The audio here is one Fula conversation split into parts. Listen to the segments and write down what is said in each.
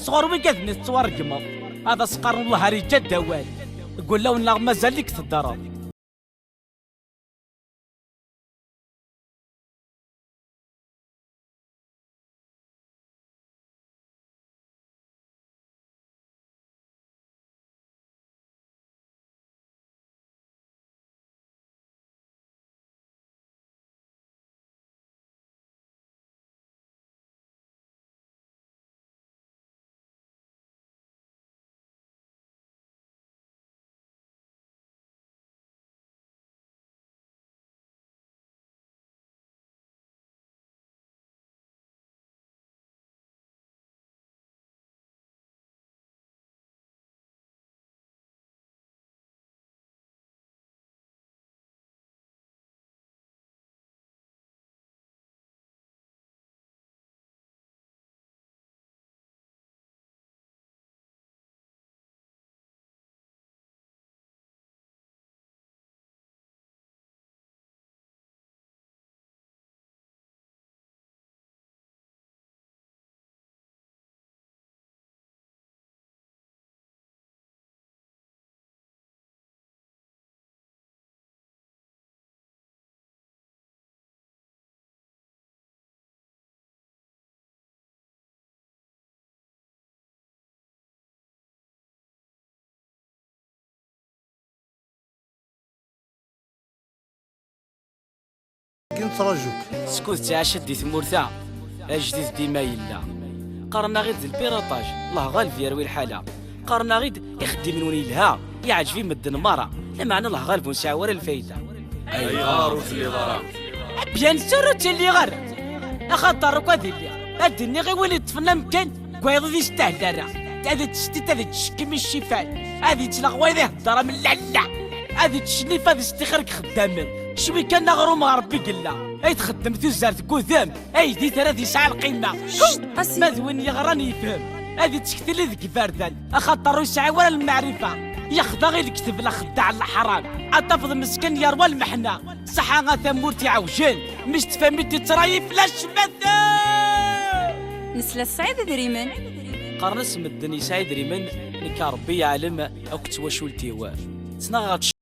صغر ويقذني تورقمض هذا سقر والله راه جد وال قول له ولا مازال لك تضرب. نتراجوك سكوت تعاش دي ثمورتا الجديد ديما يلا قرنا غير البيروطاج الله غالب يروي الحاله قرنا غير يخدم من وين يلها يعجبي مدن مرة لا معنى الله غالب ونسعور الفايدة اي غاروت اللي ضرب بيان سور اللي غير اخاطر كذي الدنيا غير ولد تفنى مكان قويض ذي استهدرا هذه تشتت هذه تشكي من الشفاء هذه تلغوي ذي الدرا من لا هذه تشليف هذه استخرك خدامين شوي كان نغرو مغربي قلا اي تخدم تزارت قدام اي دي ترى ذي ساعة القيمة ماذوين يغراني يفهم هذه تشكتي لي ذيك باردان اخاطر يسعى ولا المعرفة ياخذ غير الكتب لا خدع الحرام اطفض مسكين يروى المحنة صحا غا عوجين مش تفهمي ترايف لا شمثة نسلا السعيد دريمن قرنس مدني سعيد ريمن نكاربي يعلم او كتواشولتي وار تنغط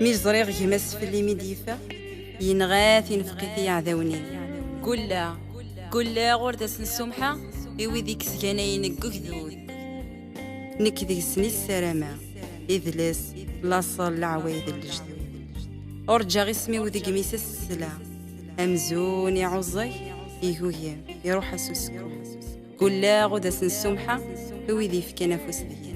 مي زريغ جمس في اللي مديفة ينغاث ينفقي في عذاوني. قل لا غردة السمحة إوي ذيك سجانين قكذود نكذي سني السرامة إذلس لاصل العوايد الجدود أرجع اسمي وذيك ميس السلا أمزون يعوزي يهويا يروح سوسكو. قل لا غردة السمحة إوي ذي في كنافوس ذي